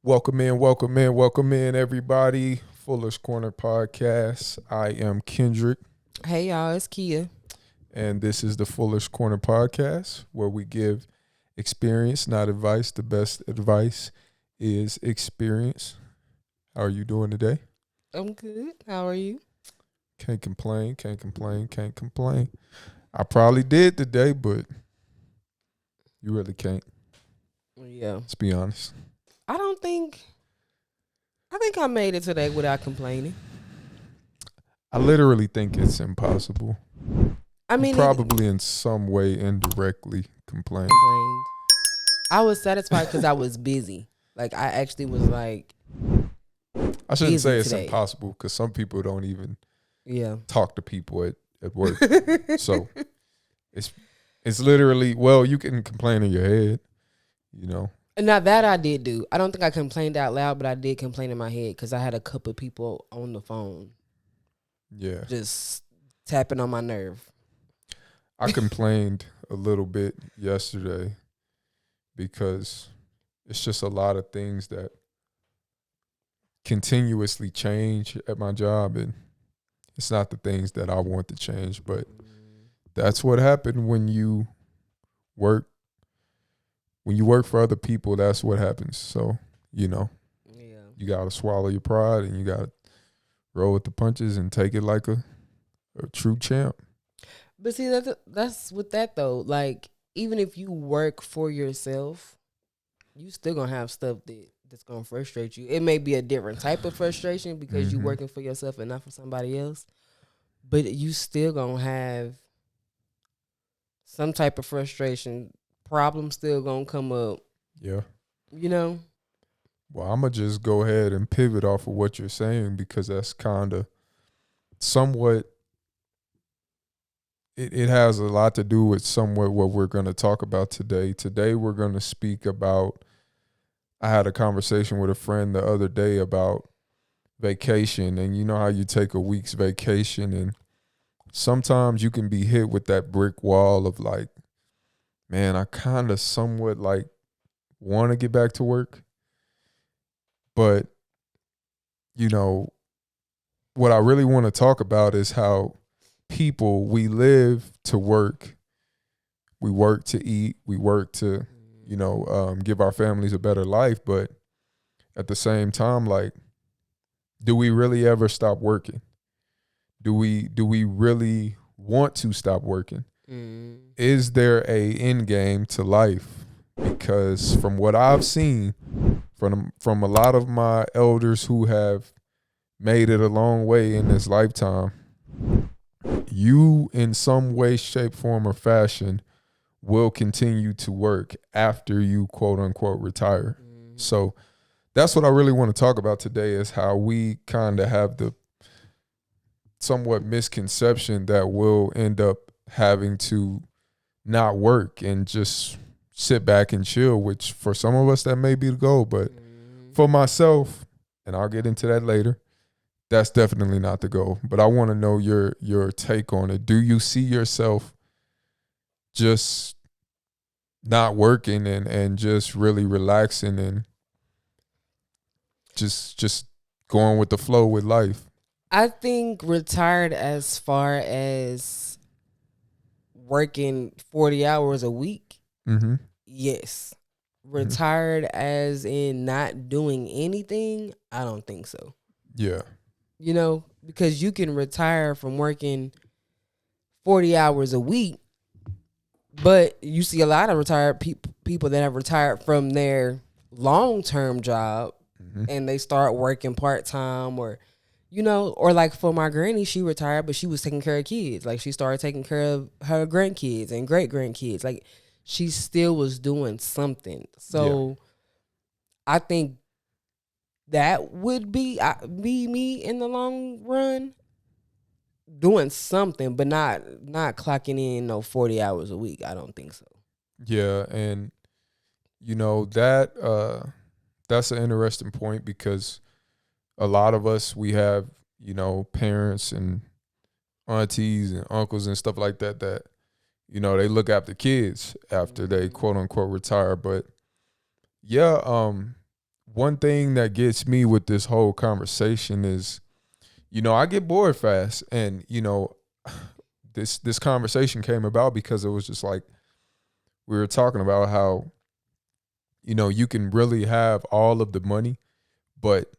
welcome in, everybody. Fuller's Corner Podcast. I am Kendrick, Hey y'all, it's Kia. and this is the Fuller's Corner Podcast, where we give experience, not advice. The best advice is experience. How are you doing today? I'm good. How are you? Can't complain. I probably did today, but you really can't. Yeah. Let's be honest. I think I made it today without complaining. I literally think it's impossible. I mean, Probably in some way indirectly complain. complained. I was satisfied because I was busy. Like I actually was like, I shouldn't busy say it's today. impossible because some people don't even yeah. talk to people at work. So it's literally, well, you can complain in your head, you know. Now that I did do. I don't think I complained out loud, but I did complain in my head because I had a couple of people on the phone Yeah. just tapping on my nerve. I complained a little bit yesterday because it's just a lot of things that continuously change at my job, and it's not the things that I want to change, but that's what happened when you work for other people. That's what happens. So, Yeah. you got to swallow your pride and you got to roll with the punches and take it like a true champ. But see, that's with that though. Like, even if you work for yourself, you still gonna have stuff that's gonna frustrate you. It may be a different type of frustration because you're working for yourself and not for somebody else. But you still gonna have some type of frustration. Problems still gonna come up. Yeah. You know? Well, I'm going to just go ahead and pivot off of what you're saying because that's kind of somewhat, it has a lot to do with somewhat what we're going to talk about today. Today, we're going to speak about, I had a conversation with a friend the other day about vacation, and you know how you take a week's vacation and sometimes you can be hit with that brick wall of like, man, I kind of somewhat like want to get back to work. But, what I really want to talk about is how we live to work. We work to eat. We work to, give our families a better life. But at the same time, like, do we really ever stop working? Do we really want to stop working? Is there a end game to life? Because from what I've seen from a lot of my elders who have made it a long way in this lifetime, you in some way, shape, form, or fashion will continue to work after you quote unquote retire. So that's what I really want to talk about today, is how we kind of have the somewhat misconception that we'll end up having to not work and just sit back and chill, which for some of us that may be the goal. But for myself, and I'll get into that later, that's definitely not the goal. But I want to know your take on it. Do you see yourself just not working and just really relaxing and just going with the flow with life? I think retired as far as working 40 hours a week. Yes. Retired as in not doing anything, I don't think so. Yeah. Because you can retire from working 40 hours a week, but you see a lot of retired people that have retired from their long-term job and they start working part-time or like for my granny, she retired, but she was taking care of kids. Like she started taking care of her grandkids and great-grandkids. Like she still was doing something. So I think that would be me in the long run, doing something, but not clocking in 40 hours a week. I don't think so. Yeah, and that's an interesting point because a lot of us, we have, parents and aunties and uncles and stuff like that they look after kids after they quote unquote retire. But yeah, one thing that gets me with this whole conversation is, I get bored fast, and this conversation came about because it was just like we were talking about how you can really have all of the money, but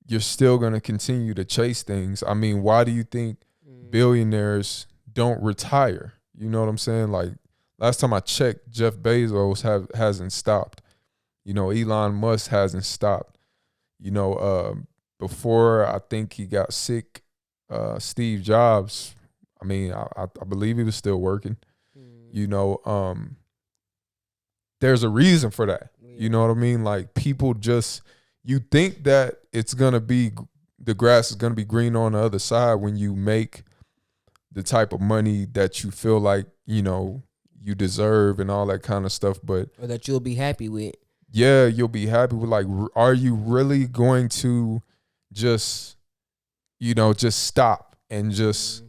you're still going to continue to chase things. I mean, why do you think billionaires don't retire? You know what I'm saying? Like last time I checked, Jeff Bezos hasn't stopped. Elon Musk hasn't stopped. Before I think he got sick, Steve Jobs, I mean, I believe he was still working. There's a reason for that. You know what I mean? Like people just, you think that the grass is going to be green on the other side when you make the type of money that you feel like, you deserve and all that kind of stuff. But or that you'll be happy with. Yeah, you'll be happy with. Like, are you really going to just stop and just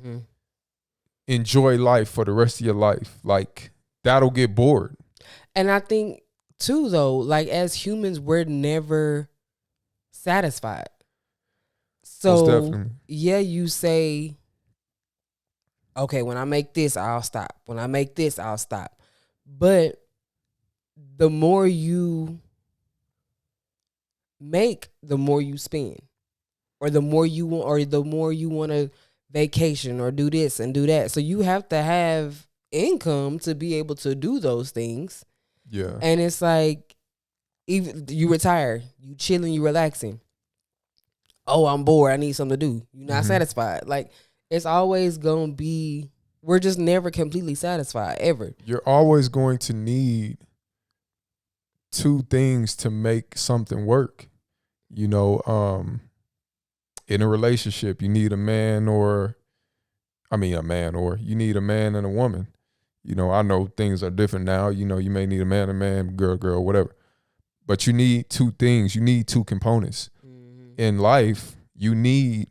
enjoy life for the rest of your life? Like, that'll get bored. And I think too, though, like as humans, we're never satisfied. So yeah, you say, okay, when I make this, I'll stop. When I make this, I'll stop. But the more you make, the more you spend, or the more you want to vacation or do this and do that. So you have to have income to be able to do those things. Yeah. And it's like, even you retire, you chilling, you relaxing. Oh, I'm bored, I need something to do. You're not satisfied. Like, it's always going to be, we're just never completely satisfied, ever. You're always going to need two things to make something work. In a relationship, you need a man or you need a man and a woman. I know things are different now. You may need a man, girl, whatever. But you need two things. You need two components. In life, you need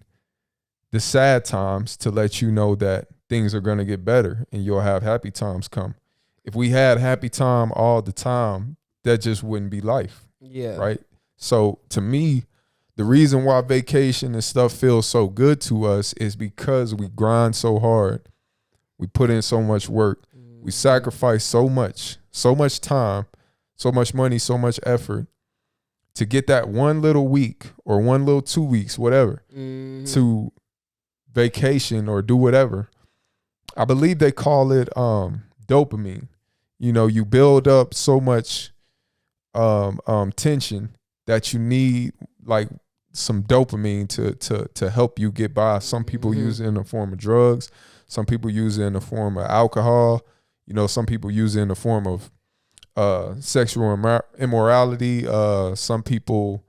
the sad times to let you know that things are going to get better and you'll have happy times come. If we had happy time all the time, that just wouldn't be life. Yeah. Right? So to me, the reason why vacation and stuff feels so good to us is because we grind so hard. We put in so much work. We sacrifice so much time, so much money, so much effort to get that one little week or one little 2 weeks, whatever, to vacation or do whatever. I believe they call it dopamine. You build up so much tension that you need like some dopamine to help you get by. Some people use it in the form of drugs. Some people use it in the form of alcohol. Some people use it in the form of sexual immorality. Some people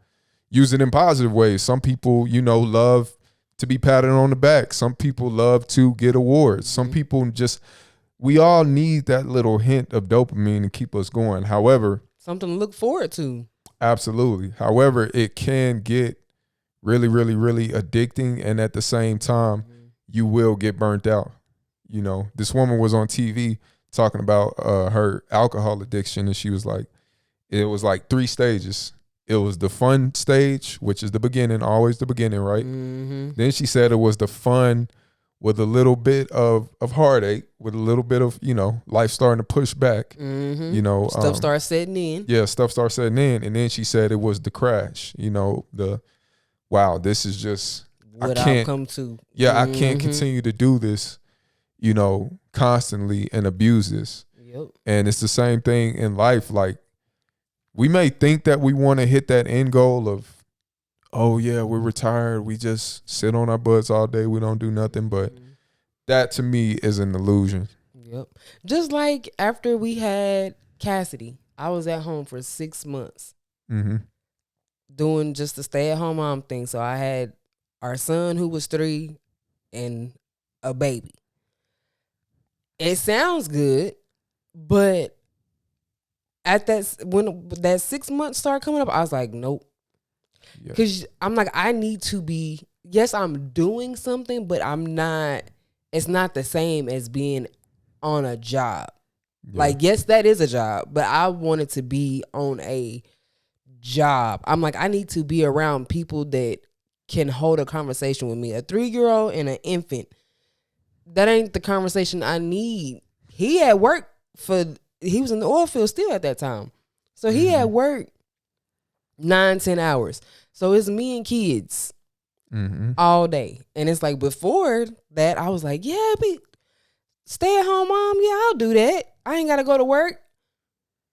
use it in positive ways. Some people, love to be patted on the back. Some people love to get awards. Some people we all need that little hint of dopamine to keep us going. However, something to look forward to. Absolutely. However, it can get really, really, really addicting. And at the same time, you will get burnt out. This woman was on TV talking about her alcohol addiction. And she was like, it was like 3 stages. It was the fun stage, which is the beginning, always the beginning, right? Then she said it was the fun with a little bit of heartache, with a little bit of, life starting to push back. Stuff starts setting in. Yeah, stuff starts setting in. And then she said it was the crash, wow, this is just what I've come to. Yeah, I can't continue to do this, constantly and abuse this. Yep. And it's the same thing in life. Like, we may think that we want to hit that end goal of, oh yeah, we're retired, we just sit on our butts all day, we don't do nothing. But that to me is an illusion. Yep. Just like after we had Cassidy, I was at home for 6 months doing just the stay-at-home mom thing. So I had our son who was 3 and a baby. It sounds good, but at when that 6 months started coming up, I was like, nope. Because I'm like, I need to be, yes, I'm doing something, but it's not the same as being on a job. Like, yes, that is a job, but I wanted to be on a job. I'm like, I need to be around people that can hold a conversation with me. A 3-year-old and an infant, that ain't the conversation I need. He had work he was in the oil field still at that time. So he had work 9-10 hours. So it's me and kids all day. And it's like before that, I was like, yeah, stay at home, mom. Yeah, I'll do that. I ain't got to go to work.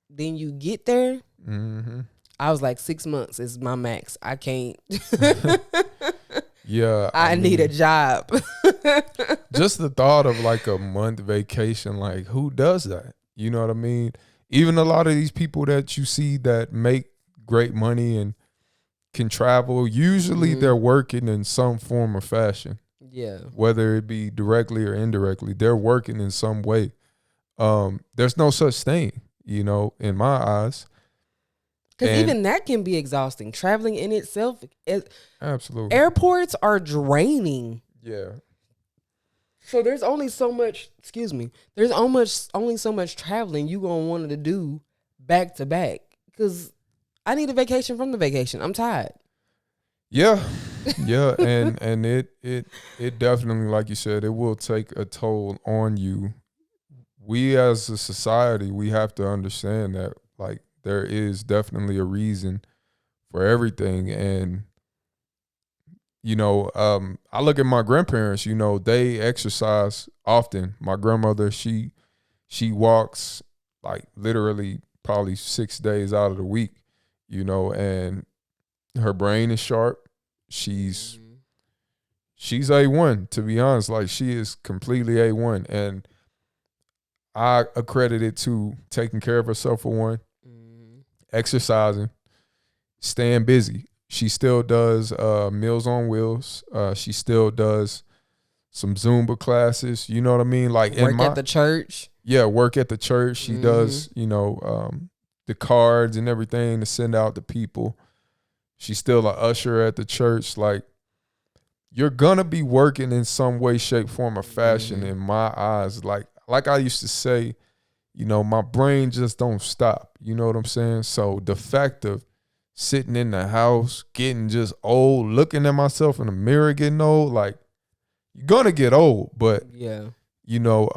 Then you get there. I was like, 6 months is my max. I can't. Yeah. I need a job. Just the thought of like a month vacation, like who does that? You know what I mean? Even a lot of these people that you see that make great money and can travel, usually they're working in some form or fashion. Yeah. Whether it be directly or indirectly, they're working in some way. There's no such thing, you know, in my eyes. Because even that can be exhausting. Traveling in itself, absolutely. Airports are draining. Yeah. So there's only so much, there's only so much traveling you going to want to do back to back. Because I need a vacation from the vacation. I'm tired. Yeah. Yeah. and it definitely, like you said, it will take a toll on you. We as a society, we have to understand that, like, there is definitely a reason for everything. And, you know, I look at my grandparents, you know, they exercise often. My grandmother, she walks like literally probably 6 days out of the week, you know, and her brain is sharp. She's A1, to be honest. Like, she is completely A1. And I accredit it to taking care of herself, for one, exercising, staying busy. She still does Meals on Wheels. She still does some Zumba classes. You know what I mean? Like, work at the church. Yeah, work at the church. She does, you know, the cards and everything to send out to people. She's still an usher at the church. Like, you're gonna be working in some way, shape, form, or fashion in my eyes. Like I used to say, you know, my brain just don't stop. You know what I'm saying? So the fact of sitting in the house, getting just old, looking at myself in the mirror, getting old, like, you're gonna get old. But yeah, you know,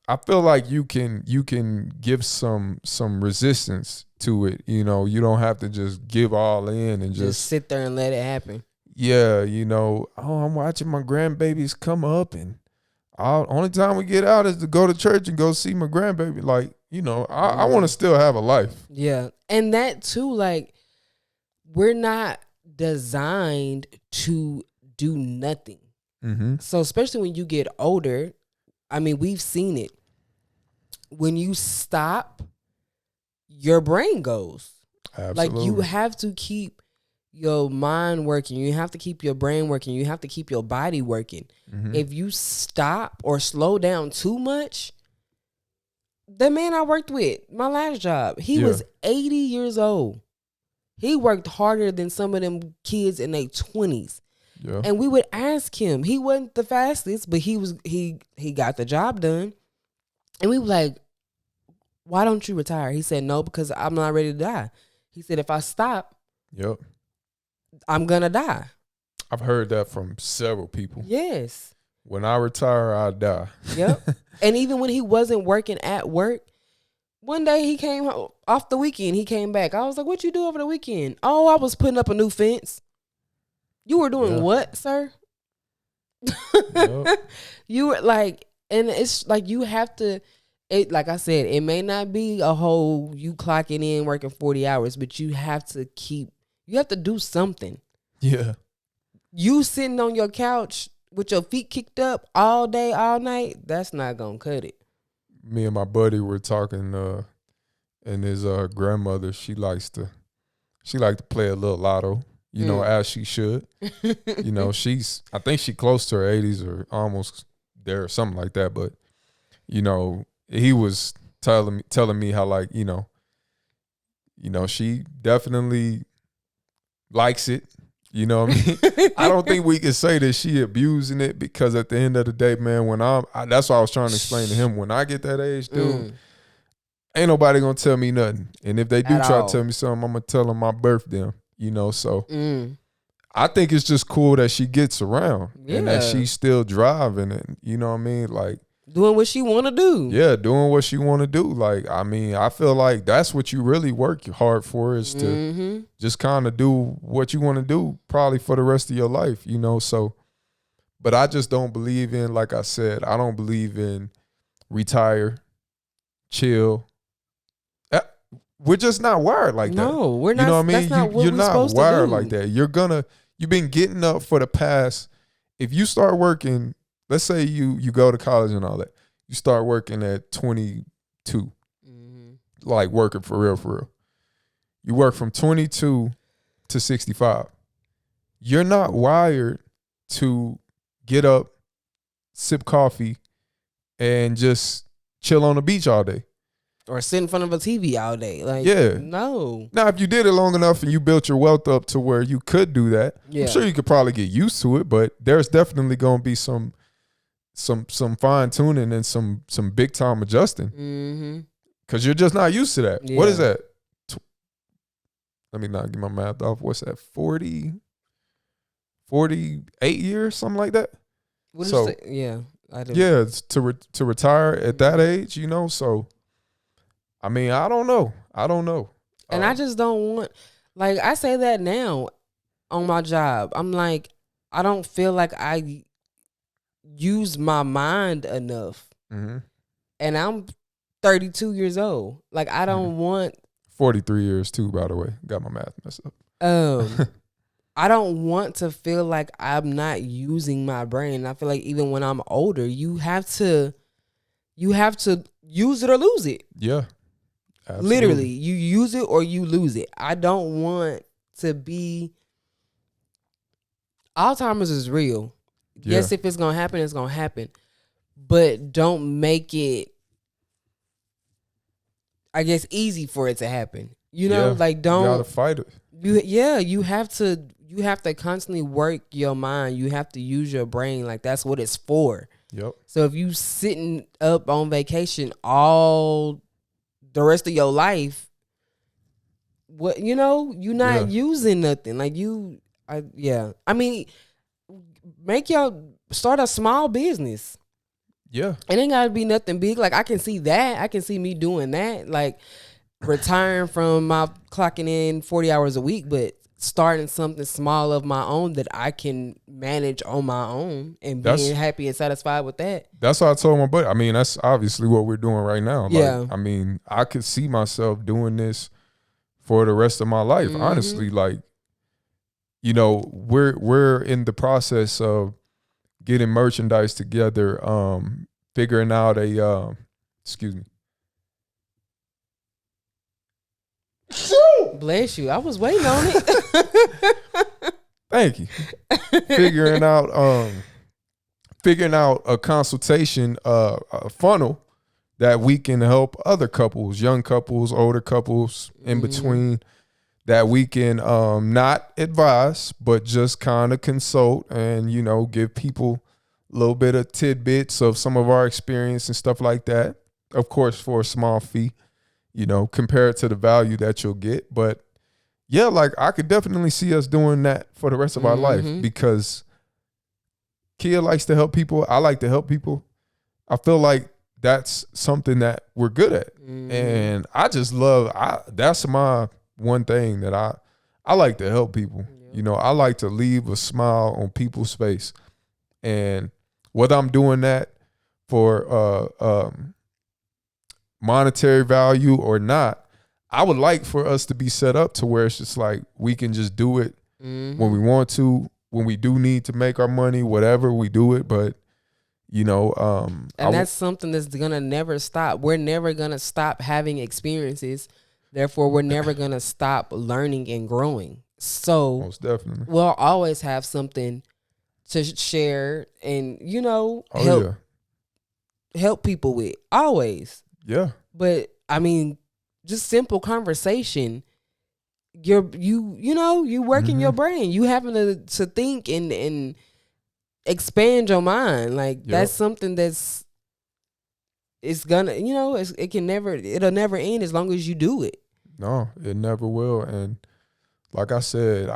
I feel like you can give some resistance to it. You know, you don't have to just give all in and just sit there and let it happen. Yeah, you know, I'm watching my grandbabies come up, and only time we get out is to go to church and go see my grandbaby. Like, you know, I want to still have a life. Yeah. And that too, like, we're not designed to do nothing. So especially when you get older, I mean, we've seen it. When you stop, your brain goes. Absolutely. Like, you have to keep your mind working. You have to keep your brain working. You have to keep your body working. If you stop or slow down too much, the man I worked with, my last job, he was 80 years old. He worked harder than some of them kids in their 20s. Yeah. And we would ask him. He wasn't the fastest, but he got the job done. And we were like, why don't you retire? He said, no, because I'm not ready to die. He said, if I stop, I'm going to die. I've heard that from several people. Yes. When I retire, I die. Yep. And even when he wasn't working at work, one day he came home, off the weekend, he came back. I was like, what you do over the weekend? Oh, I was putting up a new fence. You were doing what, sir? You were like, and it's like, you have to, like I said, it may not be a whole you clocking in working 40 hours, but you have to do something. Yeah. You sitting on your couch with your feet kicked up all day, all night, that's not going to cut it. Me and my buddy were talking, and his grandmother, she likes to play a little lotto, you know, as she should. You know, I think she close to her 80s or almost there or something like that. But, you know, he was telling me how, like, you know, she definitely likes it. You know what I mean? I don't think we can say that she abusing it, because at the end of the day, man, when that's what I was trying to explain to him. When I get that age, dude, ain't nobody gonna tell me nothing. And if they do At try all. to tell me something, I'm gonna tell them my birthday. You know, so Mm. I think it's just cool that she gets around and that Yeah. she's still driving, and you know what I mean, like. Doing what she want to do. Yeah, doing what she want to do. Like, I mean, I feel like that's what you really work hard for, is to Mm-hmm. just kind of do what you want to do probably for the rest of your life, you know? So, but I just don't believe in, like I said, I don't believe in retire, chill. Uh, We're just not wired like that. No, we're not. You know what I mean? That's not what You're we're not supposed to wired do. like that. You've been getting up for the past, if you start working, let's say you go to college and all that, you start working at 22, like working for real, for real. You work from 22 to 65. You're not wired to get up, sip coffee, and just chill on the beach all day. Or sit in front of a TV all day. Like, Yeah. no. Now, if you did it long enough and you built your wealth up to where you could do that, Yeah. I'm sure you could probably get used to it, but there's definitely going to be some fine tuning and some big time adjusting, Mm-hmm. because you're just not used to that. What is Yeah. that? Let me not get my math off. What's that? 48 years, something like that. What So, is it? Yeah. I do. Yeah, it's to retire at that age, you know. So, I mean, I don't know. And I just don't want, like, I say that now on my job. I'm like, I don't feel like I use my mind enough. Mm-hmm. And I'm 32 years old. Like, I don't want 43 years too, by the way. Got my math messed up. I don't want to feel like I'm not using my brain. I feel like even when I'm older, you have to use it or lose it. Yeah. Absolutely. Literally, you use it or you lose it. I don't want to be. Alzheimer's is real. Yeah. Yes, if it's gonna happen, it's gonna happen. But don't make it, I guess, easy for it to happen. You know, like, don't. You gotta fight it. You have to constantly work your mind. You have to use your brain. Like, that's what it's for. Yep. So if you sitting up on vacation all the rest of your life, what, you know, you're not using nothing. Like, I mean, start a small business. Yeah. It ain't gotta be nothing big. Like, I can see that. I can see me doing that. Like, retiring from my clocking in 40 hours a week, but starting something small of my own that I can manage on my own and being happy and satisfied with that. That's what I told my buddy. I mean, that's obviously what we're doing right now. Like, Yeah. I mean, I could see myself doing this for the rest of my life. Mm-hmm. Honestly, like, you know, we're in the process of getting merchandise together, figuring out excuse me. Bless you. I was waiting on it. Thank you. Figuring out a consultation, a funnel that we can help other couples, young couples, older couples, in between, that we can not advise, but just kind of consult and, you know, give people a little bit of tidbits of some of our experience and stuff like that. Of course, for a small fee, you know, compared to the value that you'll get. But yeah, like, I could definitely see us doing that for the rest of our life, because Kia likes to help people. I like to help people. I feel like that's something that we're good at. And I just love, that's my one thing that I like to help people. You know, I like to leave a smile on people's face. And whether I'm doing that for monetary value or not, I would like for us to be set up to where it's just like we can just do it when we want to, when we do need to make our money, whatever, we do it. But, you know, and that's something that's gonna never stop. We're never gonna stop having experiences. Therefore, we're never gonna stop learning and growing. So most definitely, we'll always have something to share and, you know, help people with. Always. Yeah. But I mean, just simple conversation. You working your brain. You having to think and expand your mind. Like, that's something that's it's gonna, it'll never end as long as you do it. No, it never will. And like I said,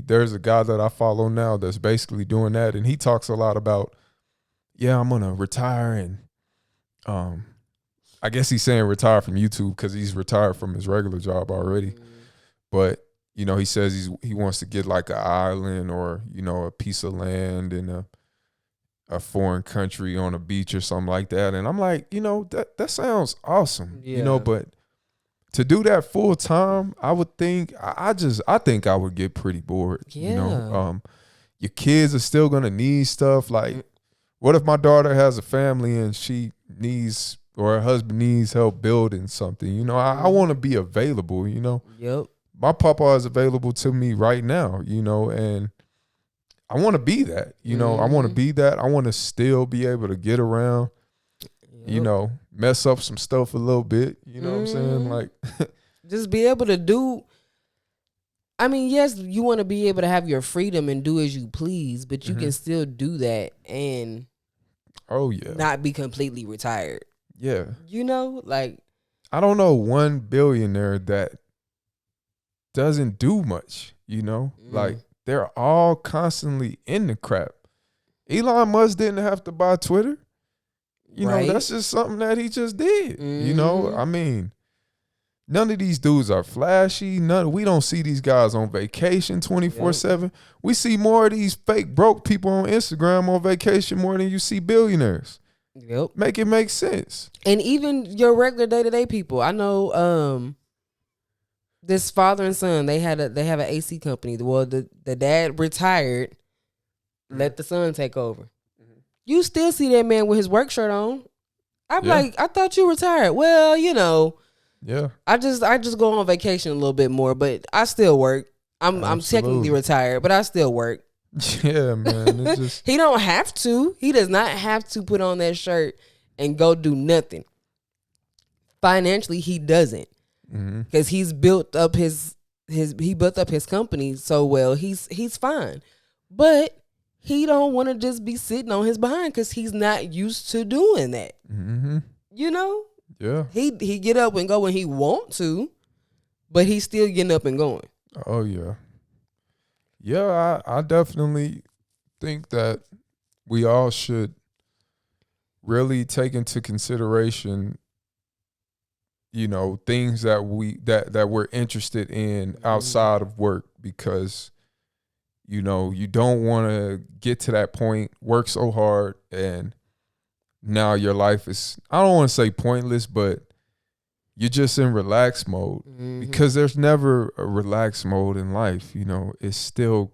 there's a guy that I follow now that's basically doing that. And he talks a lot about, yeah, I'm going to retire. And I guess he's saying retire from YouTube because he's retired from his regular job already. But, he says he wants to get like an island or, a piece of land in a foreign country on a beach or something like that. And I'm like, that sounds awesome, but to do that full time, I would think, I think I would get pretty bored. Yeah. Your kids are still going to need stuff. Like, what if my daughter has a family and she needs, or her husband needs help building something? I want to be available, Yep. My papa is available to me right now, and I want to be that, I want to be that. I want to still be able to get around, mess up some stuff a little bit. You know what I'm saying? Like, just be able to do. I mean, yes, you want to be able to have your freedom and do as you please, but you can still do that and not be completely retired. Yeah. Like, I don't know one billionaire that doesn't do much, like they're all constantly in the crap. Elon Musk didn't have to buy Twitter. That's just something that he just did. I mean, none of these dudes are flashy. We don't see these guys on vacation 24/7. We see more of these fake broke people on Instagram on vacation more than you see billionaires. Yep. Make it make sense. And even your regular day-to-day people. I know this father and son, they have an AC company. Well, the dad retired, let the son take over. You still see that man with his work shirt on. I'm like, I thought you retired. Well, Yeah. I just go on vacation a little bit more, but I still work. I'm technically retired, but I still work. Yeah, man. It's just He don't have to. He does not have to put on that shirt and go do nothing. Financially, he doesn't, because he's built up his company so well. He's fine, but he don't want to just be sitting on his behind because he's not used to doing that. Yeah. He get up and go when he want to, but he's still getting up and going. Oh yeah. Yeah, I definitely think that we all should really take into consideration, things that we're interested in outside of work, because you don't want to get to that point, work so hard, and now your life is, I don't want to say pointless, but you're just in relaxed mode, because there's never a relaxed mode in life. It still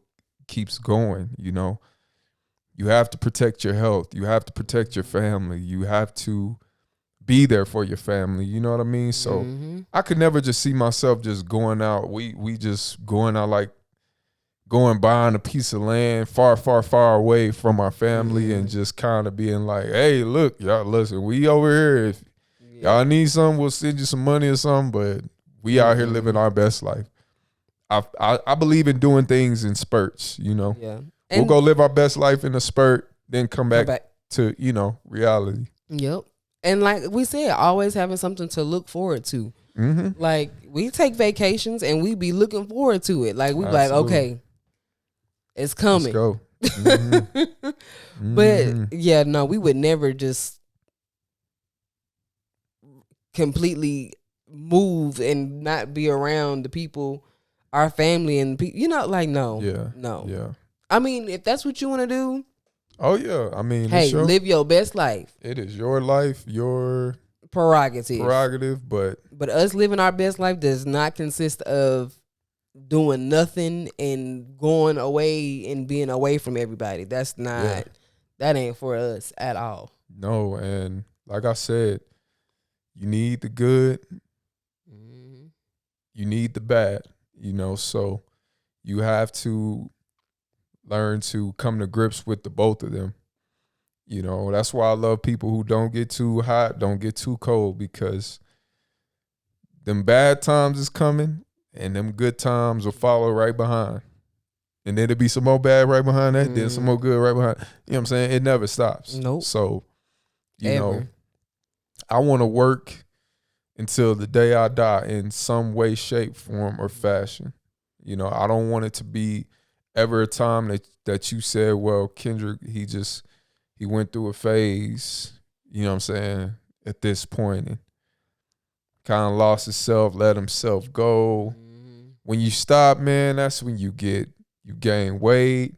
keeps going. You have to protect your health. You have to protect your family. You have to be there for your family. You know what I mean? So I could never just see myself just going out. We just going out, like going buying a piece of land far, far, far away from our family, and just kind of being like, hey, look, y'all, listen, we over here. If y'all need something, we'll send you some money or something, but we out here living our best life. I believe in doing things in spurts, Yeah. We'll go live our best life in a spurt, then come back to, reality. Yep. And like we said, always having something to look forward to. Like, we take vacations and we be looking forward to it. Like, we be like, okay, it's coming. Let's go. But yeah, no, we would never just completely move and not be around the people, our family and like, no. Yeah. No. Yeah. I mean, if that's what you want to do. Oh yeah. I mean, hey, live your best life. It is your life, your prerogative. But us living our best life does not consist of doing nothing and going away and being away from everybody. That's not, that ain't for us at all. No, and like I said, you need the good, you need the bad, so you have to learn to come to grips with the both of them. That's why I love people who don't get too hot, don't get too cold, because them bad times is coming and them good times will follow right behind. And then there'll be some more bad right behind that, then some more good right behind. You know what I'm saying? It never stops. Nope. So, you know, I want to work until the day I die in some way, shape, form, or fashion. You know, I don't want it to be ever a time that you said, well, Kendrick, he went through a phase, you know what I'm saying, at this point, and kind of lost himself, let himself go. When you stop, man, that's when you gain weight,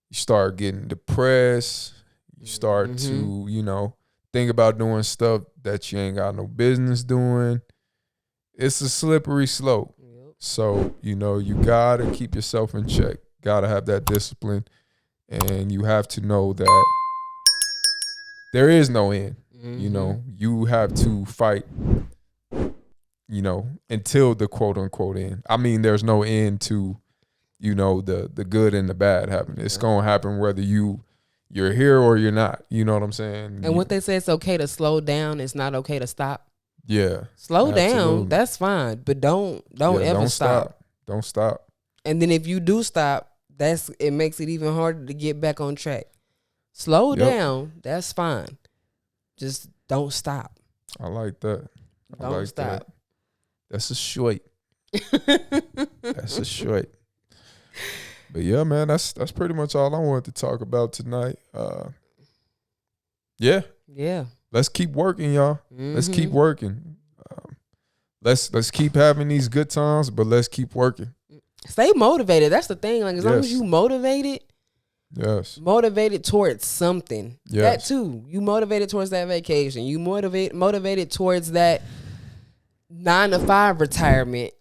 you start getting depressed, you start to, you know, think about doing stuff that you ain't got no business doing. It's a slippery slope. So, you know, you gotta keep yourself in check. Gotta have that discipline. And you have to know that there is no end. You know, you have to fight, you know, until the quote unquote end. I mean, there's no end to, you know, the good and the bad happening. It's gonna happen whether you're here or you're not. You know what I'm saying? And what they say, it's okay to slow down. It's not okay to stop. Yeah. Slow absolutely. down. That's fine, but don't ever stop. Don't stop. And then if you do stop, it makes it even harder to get back on track. Slow down. That's fine. Just don't stop. I like that. Don't stop. That. That's a short. That's a short. But yeah, man, that's pretty much all I wanted to talk about tonight. Yeah. Let's keep working, y'all. Let's keep working. Let's keep having these good times, but let's keep working. Stay motivated. That's the thing. Like as long as you motivated. Yes. Motivated towards something. Yes. That too. You motivated towards that vacation. You motivated towards that 9-to-5 retirement,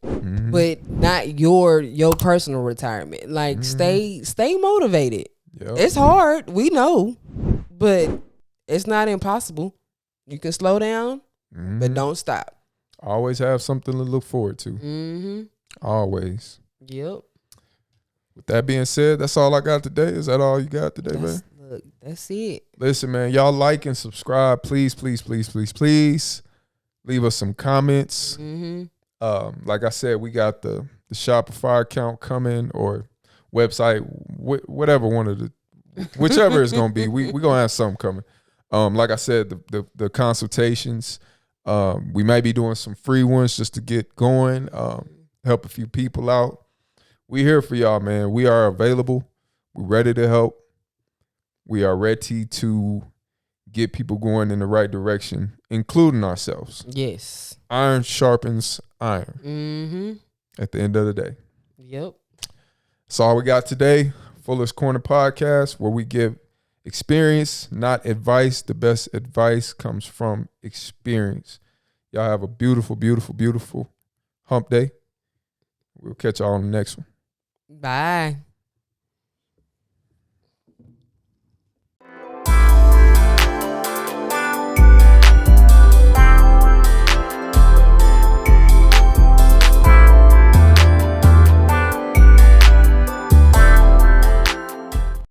but not your personal retirement. Like stay motivated. Yep. It's hard, we know, but it's not impossible. You can slow down, but don't stop. Always have something to look forward to. Always. Yep. With that being said, that's all I got today. Is that all you got today, man? Look, that's it. Listen, man, y'all like and subscribe. Please, please, please, please, please. Leave us some comments. Like I said, we got the Shopify account coming, or website, whatever one of the, whichever it's gonna be. We gonna have something coming. Like I said, the consultations. We might be doing some free ones just to get going. Help a few people out. We here for y'all, man. We are available. We're ready to help. We are ready to get people going in the right direction, including ourselves. Yes. Iron sharpens iron. At the end of the day. Yep. That's all we got today. Fuller's Corner Podcast, where we give experience, not advice. The best advice comes from experience. Y'all have a beautiful, beautiful, beautiful hump day. We'll catch y'all on the next one. Bye.